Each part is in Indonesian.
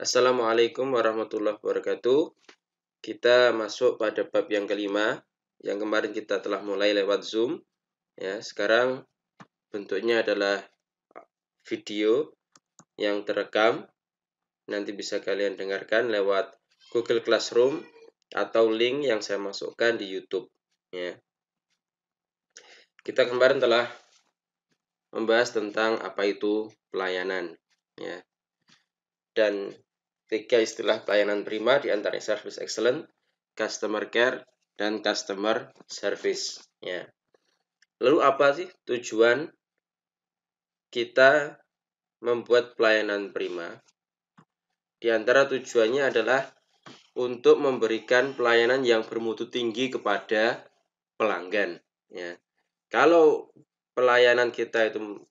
Assalamualaikum warahmatullahi wabarakatuh. Kita masuk pada bab yang kelima. Yang kemarin kita telah mulai lewat Zoom. Ya, sekarang bentuknya adalah video yang terekam. Nanti bisa kalian dengarkan lewat Google Classroom atau link yang saya masukkan di YouTube. Ya. Kita kemarin telah membahas tentang apa itu pelayanan. Ya. Dan 3 istilah pelayanan prima di antaranya Service Excellence, Customer Care, dan Customer Service. Ya. Lalu apa sih tujuan kita membuat pelayanan prima? Di antara tujuannya adalah untuk memberikan pelayanan yang bermutu tinggi kepada pelanggan. Ya. Kalau pelayanan kita itu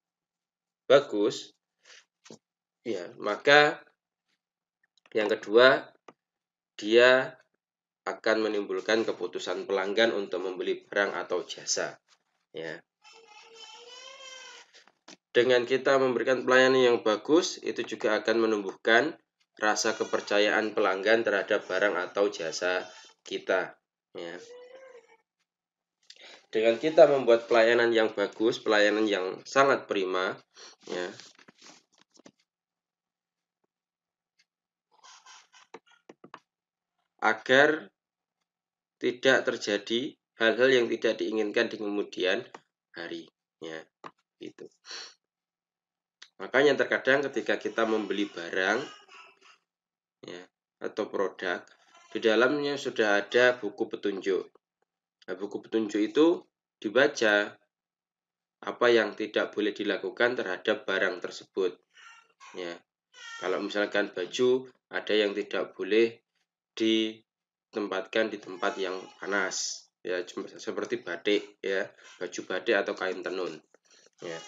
bagus, ya maka yang kedua dia akan menimbulkan keputusan pelanggan untuk membeli barang atau jasa. Ya. Dengan kita memberikan pelayanan yang bagus, itu juga akan menumbuhkan rasa kepercayaan pelanggan terhadap barang atau jasa kita. Ya. Dengan kita membuat pelayanan yang bagus, pelayanan yang sangat prima, ya, agar tidak terjadi hal-hal yang tidak diinginkan di kemudian hari. Ya, gitu. Makanya terkadang ketika kita membeli barang, ya, atau produk, di dalamnya sudah ada buku petunjuk. Nah, buku petunjuk itu dibaca apa yang tidak boleh dilakukan terhadap barang tersebut. Ya, kalau misalkan baju, ada yang tidak boleh ditempatkan di tempat yang panas. Ya, seperti batik, ya, baju batik atau kain tenun. Ya.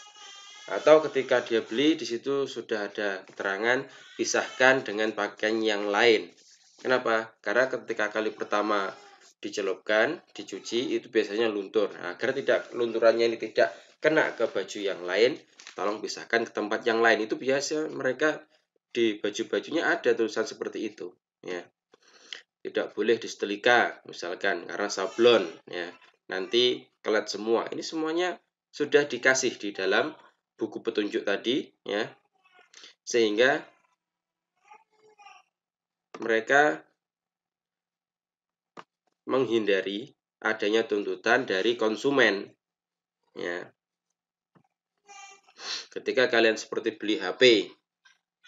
Atau ketika dia beli, di situ sudah ada keterangan pisahkan dengan pakaian yang lain. Kenapa? Karena ketika kali pertama dicelupkan, dicuci, itu biasanya luntur. Nah, agar tidak lunturannya ini tidak kena ke baju yang lain, tolong pisahkan ke tempat yang lain. Itu biasa mereka di baju-bajunya ada tulisan seperti itu. Ya. Tidak boleh disetrika, misalkan karena sablon. Ya. Nanti kelet semua. Ini semuanya sudah dikasih di dalam buku petunjuk tadi, ya, sehingga mereka menghindari adanya tuntutan dari konsumen. Ya. Ketika kalian seperti beli HP,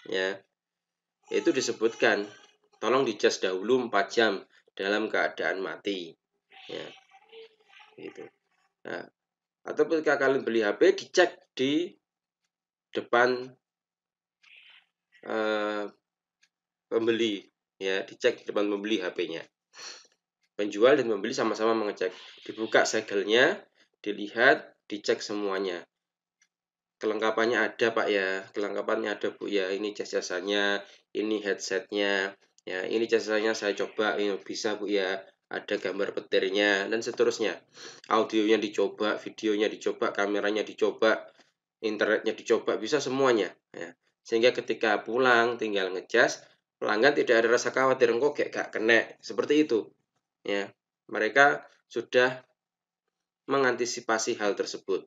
ya, itu disebutkan tolong dicas dahulu 4 jam dalam keadaan mati. Ya. Gitu. Nah, atau ketika kalian beli HP, dicek di depan pembeli, ya, dicek di depan pembeli HP-nya. Penjual dan pembeli sama-sama mengecek. Dibuka segelnya, dilihat, dicek semuanya. Kelengkapannya ada, Pak, ya. Kelengkapannya ada, Bu, ya. Ini jas-jasannya, ini headsetnya, ya. Ini jas-jasannya saya coba, ini bisa, Bu, ya. Ada gambar petirnya dan seterusnya. Audionya dicoba, videonya dicoba, kameranya dicoba, internetnya dicoba, bisa semuanya, ya. Sehingga ketika pulang tinggal ngecas, pelanggan tidak ada rasa khawatir kok kayak gak kena, seperti itu. Ya, mereka sudah mengantisipasi hal tersebut.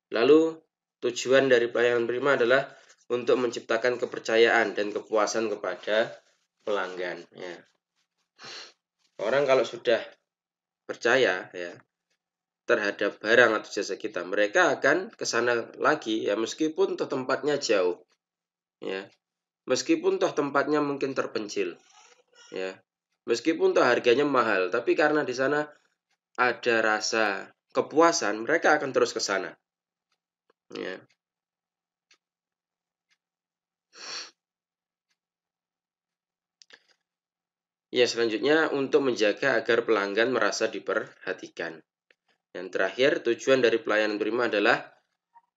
Lalu tujuan dari pelayanan prima adalah untuk menciptakan kepercayaan dan kepuasan kepada pelanggan. Ya. Orang kalau sudah percaya, ya, terhadap barang atau jasa kita, mereka akan ke sana lagi, ya, meskipun toh tempatnya jauh, ya, meskipun toh tempatnya mungkin terpencil, ya, meskipun toh harganya mahal, tapi karena di sana ada rasa kepuasan, mereka akan terus ke sana. Ya. Ya, selanjutnya untuk menjaga agar pelanggan merasa diperhatikan. Yang terakhir, tujuan dari pelayanan prima adalah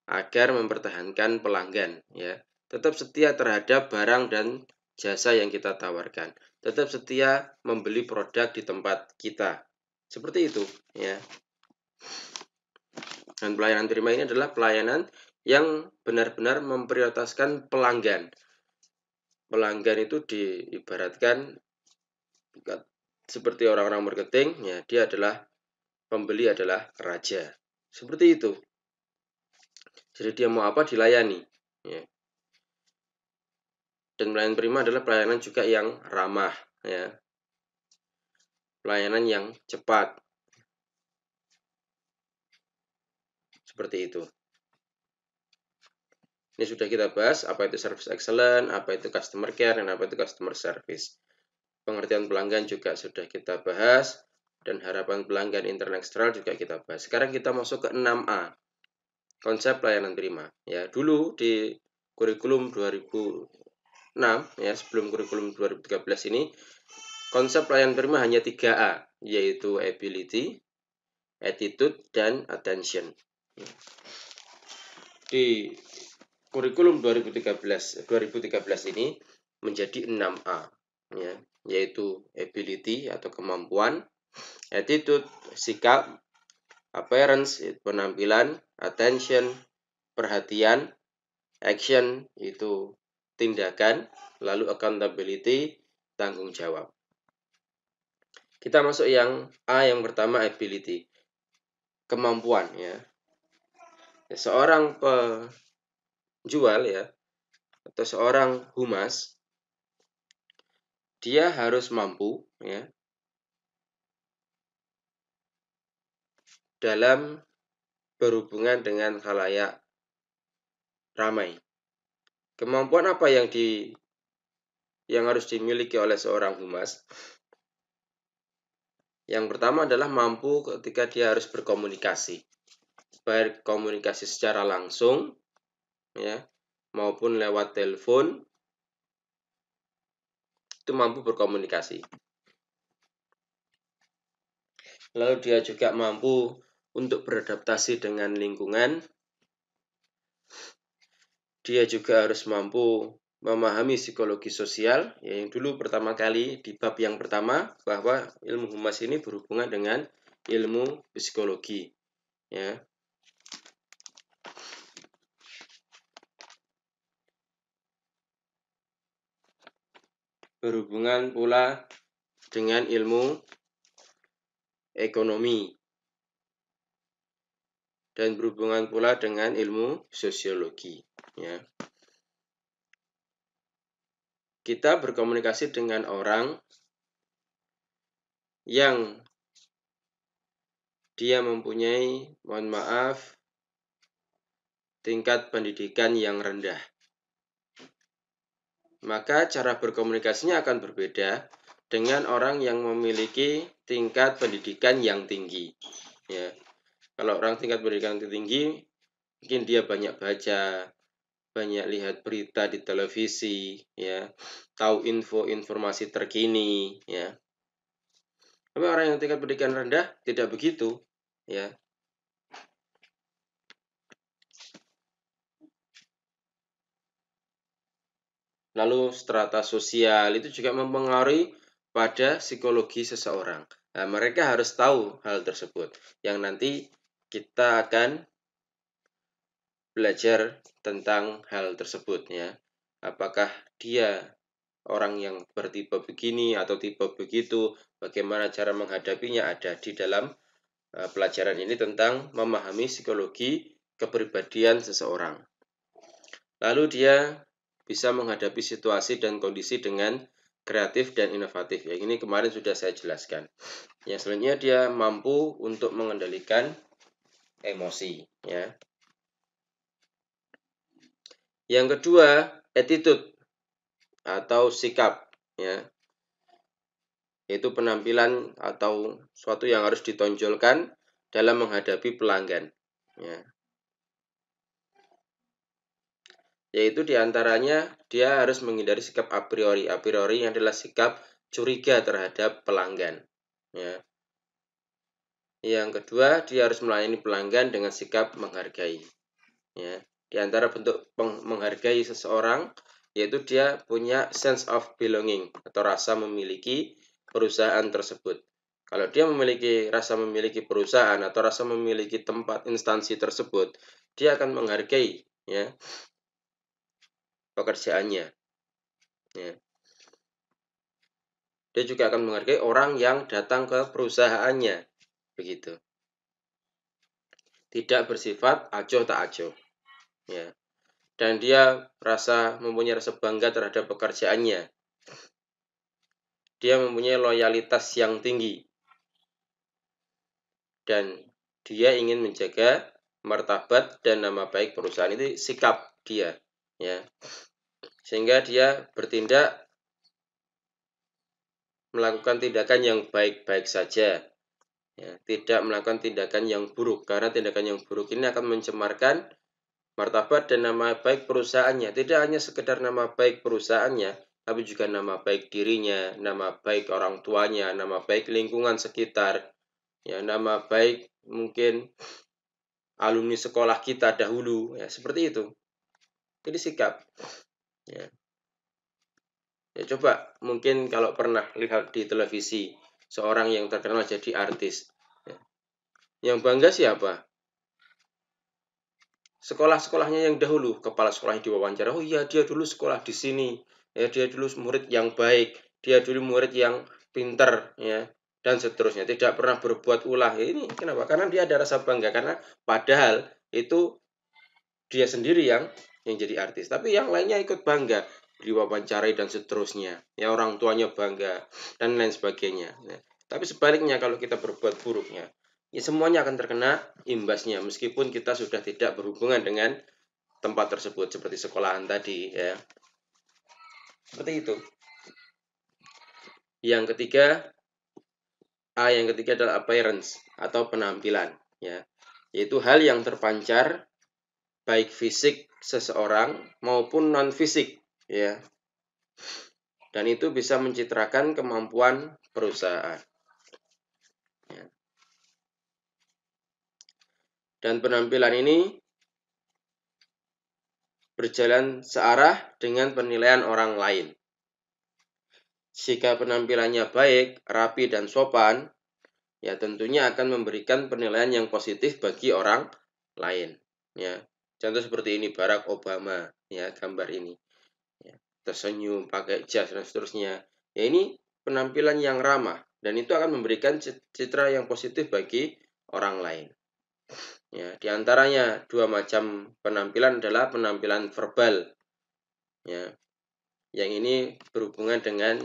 agar mempertahankan pelanggan, ya. Tetap setia terhadap barang dan jasa yang kita tawarkan. Tetap setia membeli produk di tempat kita. Seperti itu, ya. Dan pelayanan prima ini adalah pelayanan yang benar-benar memprioritaskan pelanggan. Pelanggan itu diibaratkan seperti orang-orang marketing, ya, dia adalah pembeli adalah raja. Seperti itu. Jadi dia mau apa dilayani. Ya. Dan pelayanan prima adalah pelayanan juga yang ramah, ya. Pelayanan yang cepat. Seperti itu. Ini sudah kita bahas apa itu service excellent, apa itu customer care, dan apa itu customer service. Pengertian pelanggan juga sudah kita bahas, dan harapan pelanggan internal eksternal juga kita bahas. Sekarang kita masuk ke 6A, konsep pelayanan prima. Ya, dulu di kurikulum 2006, ya, sebelum kurikulum 2013 ini, konsep pelayanan prima hanya 3A, yaitu ability, attitude, dan attention. Di kurikulum 2013 ini menjadi 6A, ya, yaitu ability atau kemampuan, attitude sikap, appearance penampilan, attention perhatian, action itu tindakan, lalu accountability tanggung jawab. Kita masuk yang A, yang pertama ability, kemampuan, ya. Seorang penjual, ya, atau seorang humas, dia harus mampu, ya, dalam berhubungan dengan khalayak ramai. Kemampuan apa yang harus dimiliki oleh seorang humas? Yang pertama adalah mampu ketika dia harus berkomunikasi, baik komunikasi secara langsung, ya, maupun lewat telepon, itu mampu berkomunikasi. Lalu dia juga mampu untuk beradaptasi dengan lingkungan. Dia juga harus mampu memahami psikologi sosial, ya, yang dulu pertama kali di bab yang pertama, bahwa ilmu humas ini berhubungan dengan ilmu psikologi, ya. Berhubungan pula dengan ilmu ekonomi, dan berhubungan pula dengan ilmu sosiologi, ya. Kita berkomunikasi dengan orang yang dia mempunyai, mohon maaf, tingkat pendidikan yang rendah. Maka cara berkomunikasinya akan berbeda dengan orang yang memiliki tingkat pendidikan yang tinggi, ya. Kalau orang tingkat pendidikan tinggi, mungkin dia banyak baca, banyak lihat berita di televisi, ya, tahu informasi terkini, ya. Tapi orang yang tingkat pendidikan rendah tidak begitu, ya. Lalu strata sosial itu juga mempengaruhi pada psikologi seseorang. Nah, mereka harus tahu hal tersebut, yang nanti kita akan belajar tentang hal tersebut, ya. Apakah dia orang yang bertipe begini atau tipe begitu, bagaimana cara menghadapinya, ada di dalam pelajaran ini tentang memahami psikologi kepribadian seseorang. Lalu dia bisa menghadapi situasi dan kondisi dengan kreatif dan inovatif. Yang ini kemarin sudah saya jelaskan. Yang selanjutnya dia mampu untuk mengendalikan emosi, ya. Yang kedua, attitude atau sikap, ya. Yaitu penampilan atau suatu yang harus ditonjolkan dalam menghadapi pelanggan, ya. Yaitu diantaranya dia harus menghindari sikap a priori. A priori adalah sikap curiga terhadap pelanggan, ya. Yang kedua, dia harus melayani pelanggan dengan sikap menghargai, ya. Di antara bentuk menghargai seseorang, yaitu dia punya sense of belonging atau rasa memiliki perusahaan tersebut. Kalau dia memiliki rasa memiliki perusahaan atau rasa memiliki tempat instansi tersebut, dia akan menghargai ya pekerjaannya. Ya. Dia juga akan menghargai orang yang datang ke perusahaannya, begitu. Tidak bersifat acuh tak acuh, ya. Dan dia mempunyai rasa bangga terhadap pekerjaannya. Dia mempunyai loyalitas yang tinggi. Dan dia ingin menjaga martabat dan nama baik perusahaan. Itu sikap dia, ya. Sehingga dia bertindak melakukan tindakan yang baik-baik saja, ya, tidak melakukan tindakan yang buruk, karena tindakan yang buruk ini akan mencemarkan martabat dan nama baik perusahaannya. Tidak hanya sekedar nama baik perusahaannya, tapi juga nama baik dirinya, nama baik orang tuanya, nama baik lingkungan sekitar, ya, nama baik mungkin alumni sekolah kita dahulu, ya, seperti itu. Jadi sikap, ya. Ya, coba mungkin kalau pernah lihat di televisi seorang yang terkenal jadi artis, ya, yang bangga siapa? Sekolah-sekolahnya yang dahulu, kepala sekolahnya diwawancara, oh iya dia dulu sekolah di sini, ya, dia dulu murid yang baik, dia dulu murid yang pintar, ya, dan seterusnya, tidak pernah berbuat ulah. Ini kenapa? Karena dia ada rasa bangga, karena padahal itu dia sendiri yang jadi artis, tapi yang lainnya ikut bangga, diwawancarai dan seterusnya, ya, orang tuanya bangga dan lain sebagainya. Nah, tapi sebaliknya kalau kita berbuat buruknya, ya semuanya akan terkena imbasnya, meskipun kita sudah tidak berhubungan dengan tempat tersebut seperti sekolahan tadi, ya. Seperti itu. Yang ketiga adalah appearance atau penampilan, ya. Yaitu hal yang terpancar baik fisik seseorang maupun non fisik, ya. Dan itu bisa mencitrakan kemampuan perusahaan. Ya. Dan penampilan ini berjalan searah dengan penilaian orang lain. Jika penampilannya baik, rapi, dan sopan, ya tentunya akan memberikan penilaian yang positif bagi orang lain. Ya. Contoh seperti ini Barack Obama, ya, gambar ini. Ya. Tersenyum, pakai jas, dan seterusnya. Ya, ini penampilan yang ramah, dan itu akan memberikan citra yang positif bagi orang lain. Ya, di antaranya dua macam penampilan adalah penampilan verbal. Ya. Yang ini berhubungan dengan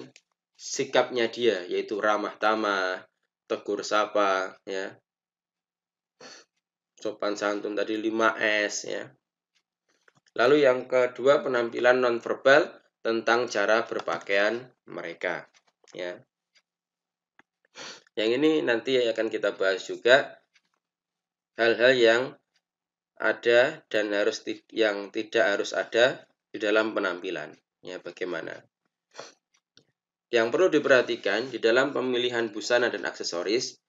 sikapnya dia, yaitu ramah tamah, tegur sapa, ya. Sopan santun tadi 5S, ya. Lalu yang kedua penampilan nonverbal tentang cara berpakaian mereka, ya. Yang ini nanti akan kita bahas juga hal-hal yang ada dan yang tidak harus ada di dalam penampilan, ya, bagaimana. Yang perlu diperhatikan di dalam pemilihan busana dan aksesoris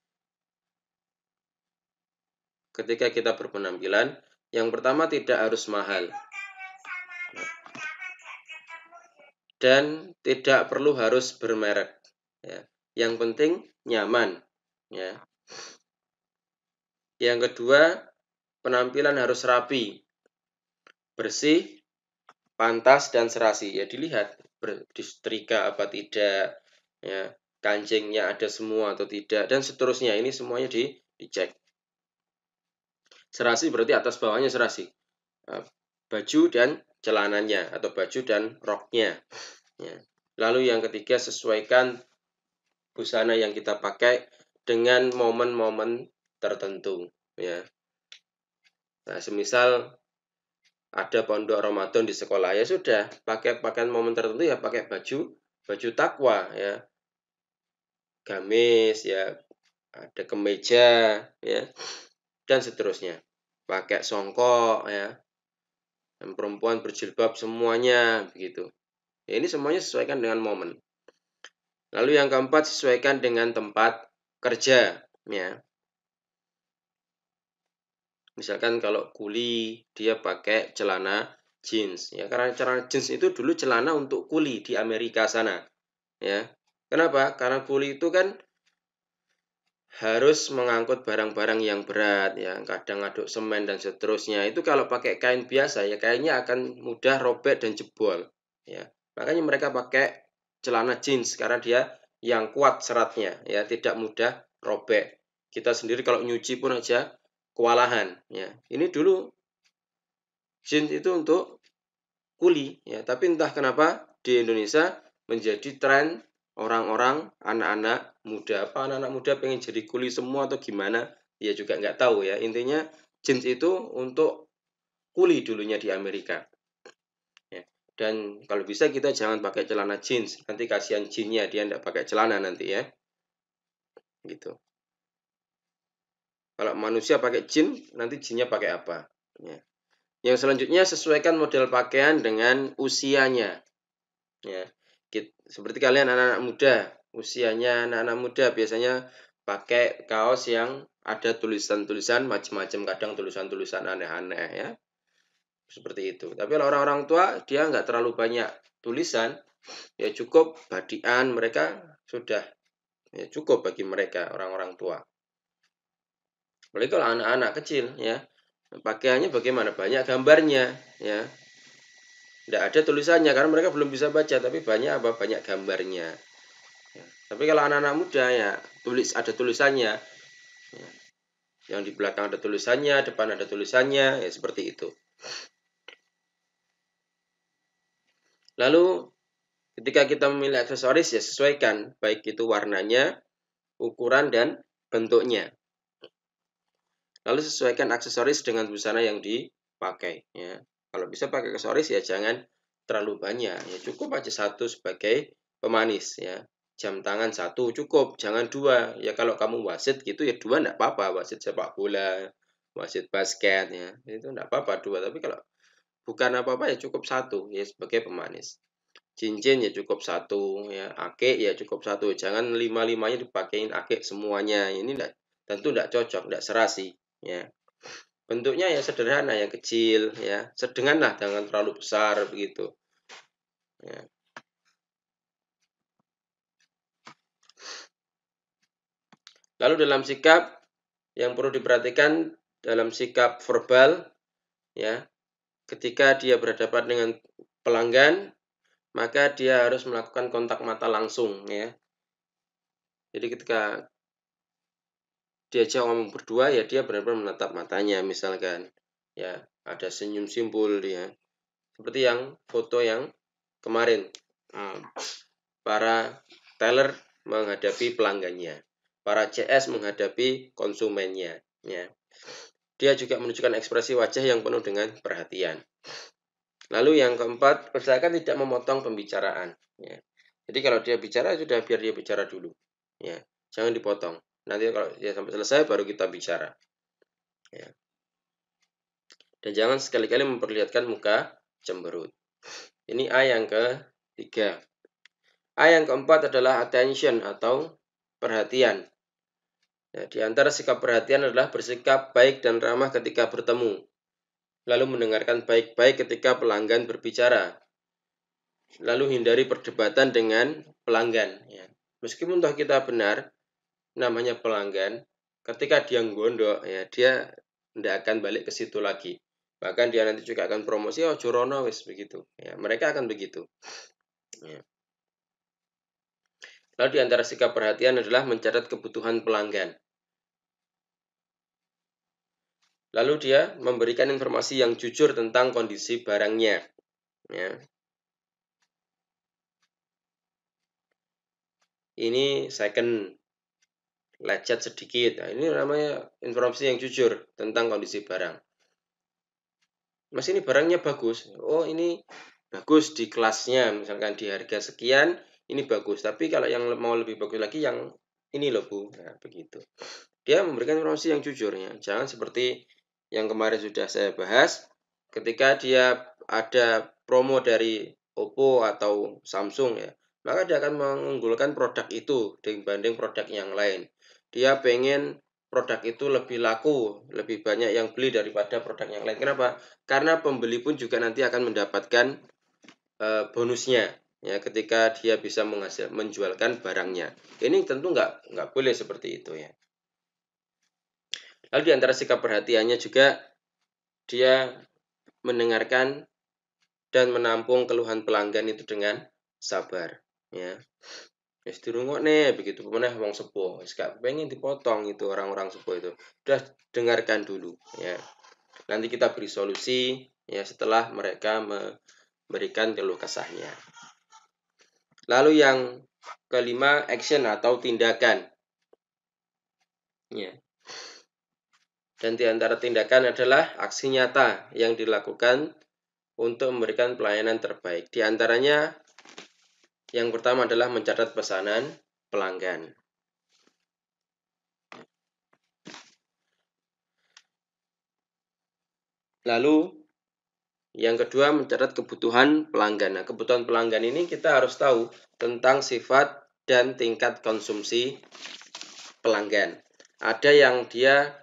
ketika kita berpenampilan, yang pertama tidak harus mahal dan tidak perlu harus bermerek, ya. Yang penting nyaman, ya. Yang kedua, penampilan harus rapi, bersih, pantas, dan serasi. Ya, dilihat disetrika apa tidak, ya, kancingnya ada semua atau tidak, dan seterusnya. Ini semuanya dicek. Serasi berarti atas bawahnya serasi. Baju dan celananya atau baju dan roknya. Ya. Lalu yang ketiga, sesuaikan busana yang kita pakai dengan momen-momen tertentu, ya. Nah, semisal ada pondok Ramadan di sekolah, ya sudah, pakai pakaian momen tertentu, ya pakai baju takwa, ya. Gamis, ya, ada kemeja, ya, dan seterusnya. Pakai songkok, ya. Dan perempuan berjilbab semuanya begitu. Ya, ini semuanya sesuaikan dengan momen. Lalu yang keempat, sesuaikan dengan tempat kerja, ya. Misalkan kalau kuli dia pakai celana jeans, ya, karena celana jeans itu dulu celana untuk kuli di Amerika sana, ya. Kenapa? Karena kuli itu kan harus mengangkut barang-barang yang berat, ya, kadang aduk semen dan seterusnya. Itu kalau pakai kain biasa, ya kainnya akan mudah robek dan jebol, ya. Makanya mereka pakai celana jeans karena dia yang kuat seratnya, ya, tidak mudah robek. Kita sendiri kalau nyuci pun aja kewalahan, ya. Ini dulu jeans itu untuk kuli, ya, tapi entah kenapa di Indonesia menjadi tren orang-orang, anak-anak muda. Apa anak-anak muda pengen jadi kuli semua atau gimana? Ya juga nggak tahu, ya. Intinya jeans itu untuk kuli dulunya di Amerika, ya. Dan kalau bisa kita jangan pakai celana jeans, nanti kasihan jeansnya dia nggak pakai celana nanti, ya, gitu. Kalau manusia pakai jeans, nanti jeansnya pakai apa? Ya. Yang selanjutnya, sesuaikan model pakaian dengan usianya. Ya, seperti kalian anak-anak muda, usianya anak-anak muda biasanya pakai kaos yang ada tulisan-tulisan macam-macam, kadang tulisan-tulisan aneh-aneh, ya, seperti itu. Tapi kalau orang-orang tua dia nggak terlalu banyak tulisan, ya cukup badian mereka sudah, ya cukup bagi mereka orang-orang tua. Apalagi kalau anak-anak kecil, ya, pakaiannya bagaimana? Banyak gambarnya, ya. Tidak ada tulisannya karena mereka belum bisa baca, tapi banyak apa? Banyak gambarnya. Ya. Tapi kalau anak-anak muda, ya ada tulisannya, ya. Yang di belakang ada tulisannya, depan ada tulisannya, ya seperti itu. Lalu ketika kita memilih aksesoris, ya sesuaikan baik itu warnanya, ukuran, dan bentuknya. Lalu sesuaikan aksesoris dengan busana yang dipakai, ya. Kalau bisa pakai aksesoris ya jangan terlalu banyak, ya cukup aja satu sebagai pemanis, ya. Jam tangan satu cukup, jangan dua. Ya kalau kamu wasit gitu ya dua enggak apa-apa, wasit sepak bola, wasit basket, ya. Itu enggak apa-apa dua, tapi kalau bukan apa-apa ya cukup satu, ya sebagai pemanis. Cincin ya cukup satu, ya. Ake ya cukup satu, jangan lima-limanya dipakein ake semuanya. Ini enggak, tentu enggak cocok, enggak serasi, ya. Bentuknya ya sederhana, yang kecil, ya. Sedengan lah, jangan terlalu besar begitu. Ya. Lalu dalam sikap yang perlu diperhatikan dalam sikap verbal, ya, ketika dia berhadapan dengan pelanggan, maka dia harus melakukan kontak mata langsung, ya. Jadi ketika diajak ngomong berdua, ya dia benar-benar menatap matanya, misalkan, ya, ada senyum simpul, ya. Seperti yang foto yang kemarin, para teller menghadapi pelanggannya, para CS menghadapi konsumennya, ya. Dia juga menunjukkan ekspresi wajah yang penuh dengan perhatian. Lalu yang keempat, usahakan tidak memotong pembicaraan, ya. Jadi kalau dia bicara sudah biar dia bicara dulu, ya. Jangan dipotong. Nanti kalau dia sampai selesai baru kita bicara, ya. Dan jangan sekali-kali memperlihatkan muka cemberut. Ini A yang ketiga. A yang keempat adalah attention atau perhatian. Ya, di antara sikap perhatian adalah bersikap baik dan ramah ketika bertemu. Lalu mendengarkan baik-baik ketika pelanggan berbicara. Lalu hindari perdebatan dengan pelanggan. Ya. Meskipun toh kita benar, namanya pelanggan, ketika dia gondok, ya dia tidak akan balik ke situ lagi. Bahkan dia nanti juga akan promosi, oh Jorono wis begitu. Ya, mereka akan begitu. Ya. Lalu di antara sikap perhatian adalah mencatat kebutuhan pelanggan. Lalu dia memberikan informasi yang jujur tentang kondisi barangnya. Ya. Ini second, lecet sedikit. Nah, ini namanya informasi yang jujur tentang kondisi barang. Mas, ini barangnya bagus. Oh, ini bagus di kelasnya, misalkan di harga sekian, ini bagus. Tapi kalau yang mau lebih bagus lagi yang ini loh Bu. Nah, begitu. Dia memberikan informasi yang jujur, ya. Jangan seperti yang kemarin sudah saya bahas, ketika dia ada promo dari Oppo atau Samsung, ya, maka dia akan mengunggulkan produk itu dibanding produk yang lain. Dia pengen produk itu lebih laku, lebih banyak yang beli daripada produk yang lain. Kenapa? Karena pembeli pun juga nanti akan mendapatkan bonusnya, ya, ketika dia bisa menjualkan barangnya. Ini tentu nggak boleh seperti itu, ya. Lalu di antara sikap perhatiannya juga dia mendengarkan dan menampung keluhan pelanggan itu dengan sabar, ya. Wis dirungokne begitu pemene wong sepuh, wis gak pengen dipotong itu orang-orang sepuh itu. Udah dengarkan dulu, ya. Nanti kita beri solusi ya setelah mereka memberikan keluh kesahnya. Lalu yang kelima, action atau tindakan. Ya. Dan di antara tindakan adalah aksi nyata yang dilakukan untuk memberikan pelayanan terbaik. Di antaranya yang pertama adalah mencatat pesanan pelanggan. Lalu yang kedua mencatat kebutuhan pelanggan. Nah, kebutuhan pelanggan ini kita harus tahu tentang sifat dan tingkat konsumsi pelanggan. Ada yang dia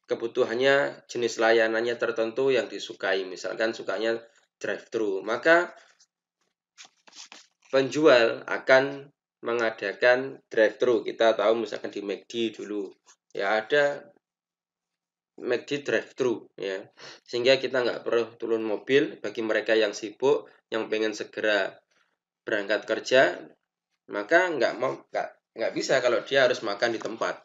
kebutuhannya jenis layanannya tertentu yang disukai, misalkan sukanya drive-thru, maka penjual akan mengadakan drive-thru. Kita tahu misalkan di McD dulu, ya ada McD drive-thru, ya, sehingga kita nggak perlu turun mobil. Bagi mereka yang sibuk, yang pengen segera berangkat kerja, maka nggak bisa kalau dia harus makan di tempat.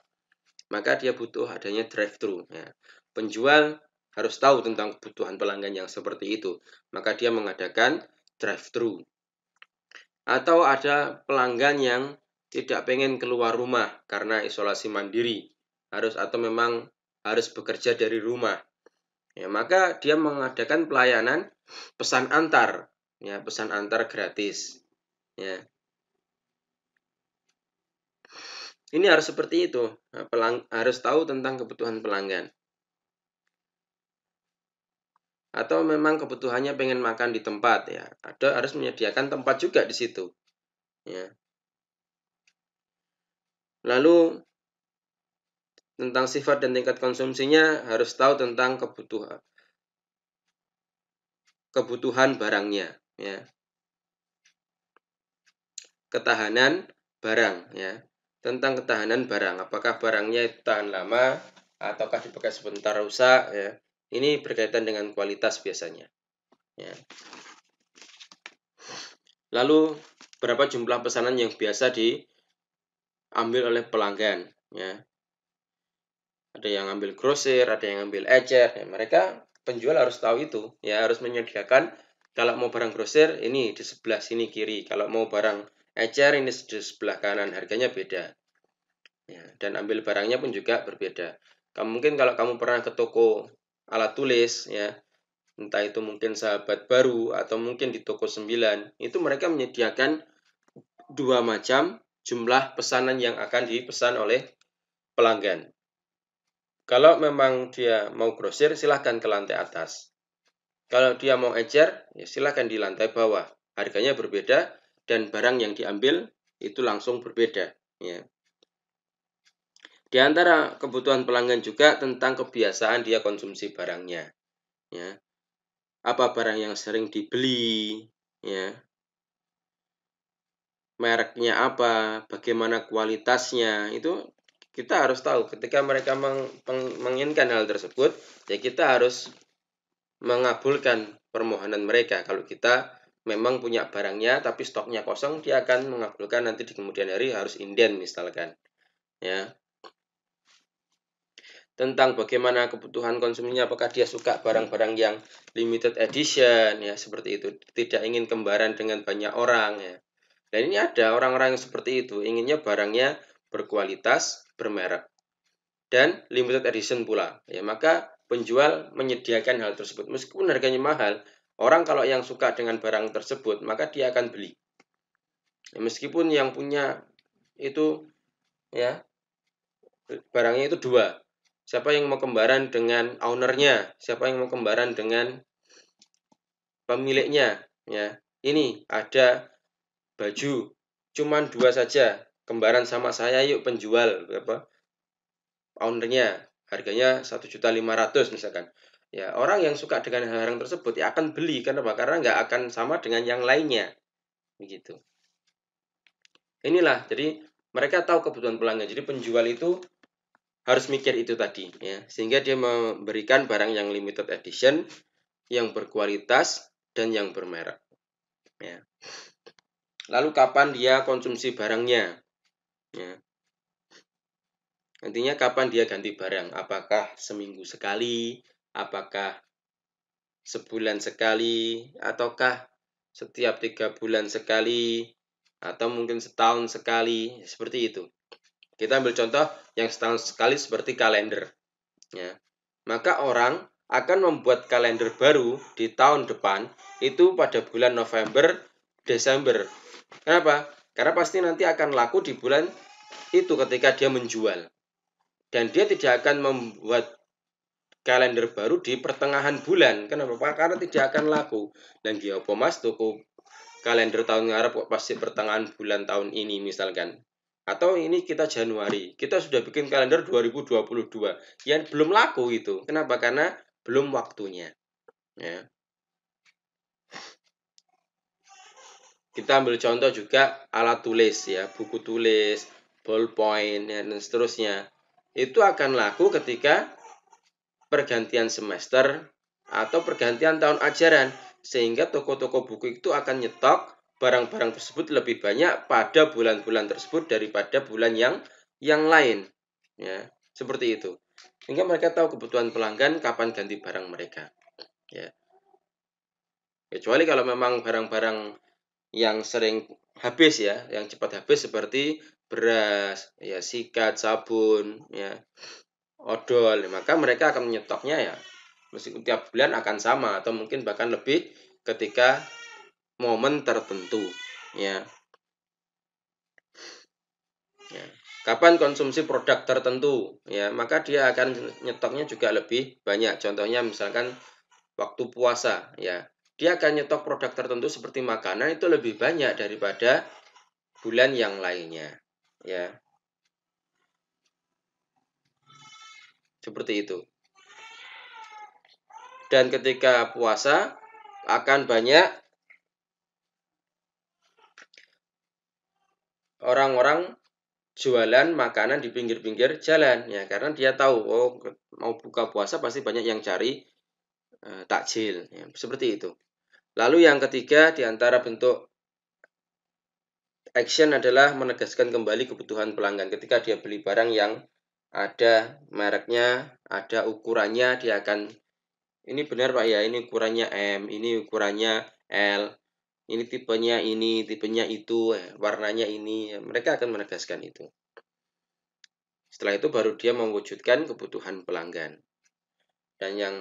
Maka dia butuh adanya drive-thru. Ya. Penjual harus tahu tentang kebutuhan pelanggan yang seperti itu, maka dia mengadakan drive-thru. Atau ada pelanggan yang tidak pengen keluar rumah karena isolasi mandiri, atau memang harus bekerja dari rumah. Ya, maka dia mengadakan pelayanan pesan antar, ya, pesan antar gratis. Ya. Ini harus seperti itu. Harus tahu tentang kebutuhan pelanggan. Atau memang kebutuhannya pengen makan di tempat, ya. Ada harus menyediakan tempat juga di situ. Ya. Lalu tentang sifat dan tingkat konsumsinya harus tahu tentang kebutuhan barangnya, ya. Ketahanan barang, ya. Tentang ketahanan barang, apakah barangnya tahan lama ataukah dipakai sebentar rusak, ya. Ini berkaitan dengan kualitas biasanya, ya. Lalu berapa jumlah pesanan yang biasa diambil oleh pelanggan, ya. Ada yang ambil grosir, ada yang ambil ecer, ya. Mereka penjual harus tahu itu, ya, harus menyediakan. Kalau mau barang grosir ini di sebelah sini kiri, kalau mau barang ecer ini di sebelah kanan, harganya beda. Ya, dan ambil barangnya pun juga berbeda. Mungkin kalau kamu pernah ke toko alat tulis, ya, entah itu mungkin Sahabat Baru atau mungkin di toko 9, itu mereka menyediakan dua macam jumlah pesanan yang akan dipesan oleh pelanggan. Kalau memang dia mau grosir, silahkan ke lantai atas. Kalau dia mau ecer, ya silahkan di lantai bawah. Harganya berbeda dan barang yang diambil itu langsung berbeda. Ya. Di antara kebutuhan pelanggan juga tentang kebiasaan dia konsumsi barangnya. Ya. Apa barang yang sering dibeli, ya. Mereknya apa, bagaimana kualitasnya, itu kita harus tahu. Ketika mereka menginginkan hal tersebut, ya kita harus mengabulkan permohonan mereka. Kalau kita memang punya barangnya tapi stoknya kosong, dia akan mengabulkan nanti di kemudian hari harus inden misalkan. Ya. Tentang bagaimana kebutuhan konsumennya, apakah dia suka barang-barang yang limited edition, ya seperti itu, tidak ingin kembaran dengan banyak orang, ya. Dan ini ada orang-orang yang seperti itu, inginnya barangnya berkualitas, bermerek, dan limited edition pula. Ya, maka penjual menyediakan hal tersebut. Meskipun harganya mahal, orang kalau yang suka dengan barang tersebut, maka dia akan beli. Ya, meskipun yang punya itu, ya, barangnya itu dua. Siapa yang mau kembaran dengan ownernya, siapa yang mau kembaran dengan pemiliknya, ya. Ini ada baju, cuman dua saja, kembaran sama saya, yuk penjual, ownernya, harganya 1.500.000 misalkan. Ya, orang yang suka dengan barang tersebut ya akan beli, karena nggak akan sama dengan yang lainnya, begitu. Inilah, jadi mereka tahu kebutuhan pelanggan. Jadi penjual itu harus mikir itu tadi ya, sehingga dia memberikan barang yang limited edition, yang berkualitas dan yang bermerek ya. Lalu kapan dia konsumsi barangnya ya. Nantinya kapan dia ganti barang, apakah seminggu sekali, apakah sebulan sekali, ataukah setiap 3 bulan sekali, atau mungkin setahun sekali, seperti itu. Kita ambil contoh yang setahun sekali seperti kalender ya. Maka orang akan membuat kalender baru di tahun depan itu pada bulan November, Desember. Kenapa? Karena pasti nanti akan laku di bulan itu ketika dia menjual. Dan dia tidak akan membuat kalender baru di pertengahan bulan. Kenapa? Karena tidak akan laku. Dan dia apa mas, toko kalender tahun ngarep kok pasti pertengahan bulan tahun ini misalkan. Atau ini kita Januari, kita sudah bikin kalender 2022. Yang belum laku itu. Kenapa? Karena belum waktunya. Ya. Kita ambil contoh juga alat tulis ya, buku tulis, ballpoint ya, dan seterusnya. Itu akan laku ketika pergantian semester atau pergantian tahun ajaran, sehingga toko-toko buku itu akan nyetok barang-barang tersebut lebih banyak pada bulan-bulan tersebut daripada bulan yang lain ya, seperti itu, sehingga mereka tahu kebutuhan pelanggan kapan ganti barang mereka ya. Kecuali kalau memang barang-barang yang sering habis ya, yang cepat habis seperti beras ya, sikat, sabun ya, odol, maka mereka akan menyetoknya ya meskipun tiap bulan akan sama atau mungkin bahkan lebih ketika momen tertentu ya. Ya. Kapan konsumsi produk tertentu ya, maka dia akan nyetoknya juga lebih banyak. Contohnya misalkan waktu puasa ya, dia akan nyetok produk tertentu seperti makanan itu lebih banyak daripada bulan yang lainnya ya, seperti itu. Dan ketika puasa akan banyak orang-orang jualan makanan di pinggir-pinggir jalan ya, karena dia tahu oh mau buka puasa pasti banyak yang cari takjil ya, seperti itu. Lalu yang ketiga di antara bentuk action adalah menegaskan kembali kebutuhan pelanggan. Ketika dia beli barang yang ada mereknya, ada ukurannya, dia akan ini benar Pak ya, ini ukurannya M, ini ukurannya L, ini tipenya itu, warnanya ini. Mereka akan menegaskan itu. Setelah itu baru dia mewujudkan kebutuhan pelanggan. Dan yang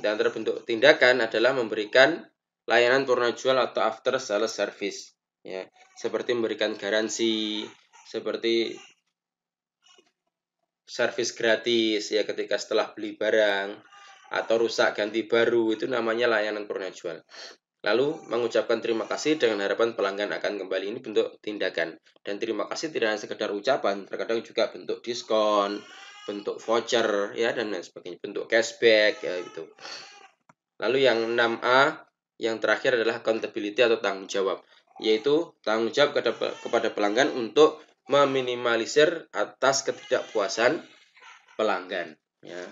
antara bentuk tindakan adalah memberikan layanan purna jual atau after sales service. Ya, seperti memberikan garansi, seperti servis gratis ya ketika setelah beli barang atau rusak ganti baru, itu namanya layanan purna jual. Lalu mengucapkan terima kasih dengan harapan pelanggan akan kembali, ini bentuk tindakan. Dan terima kasih tidak hanya sekedar ucapan, terkadang juga bentuk diskon, bentuk voucher ya dan lain sebagainya, bentuk cashback ya itu. Lalu yang 6A yang terakhir adalah accountability atau tanggung jawab, yaitu tanggung jawab kepada pelanggan untuk meminimalisir atas ketidakpuasan pelanggan ya.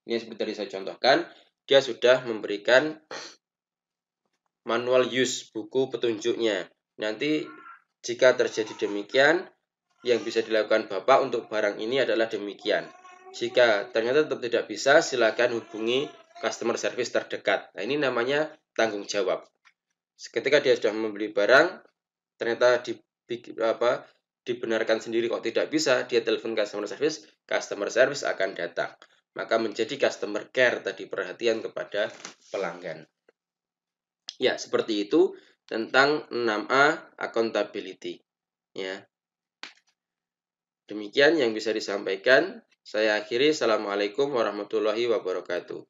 Ini seperti tadi saya contohkan, dia sudah memberikan manual use, buku petunjuknya. Nanti jika terjadi demikian, yang bisa dilakukan Bapak untuk barang ini adalah demikian. Jika ternyata tetap tidak bisa, silakan hubungi customer service terdekat. Nah, ini namanya tanggung jawab. Ketika dia sudah membeli barang, ternyata dibenarkan sendiri kok tidak bisa, dia telepon customer service akan datang. Maka menjadi customer care tadi, perhatian kepada pelanggan. Ya, seperti itu tentang 6A accountability. Ya. Demikian yang bisa disampaikan. Saya akhiri. Assalamualaikum warahmatullahi wabarakatuh.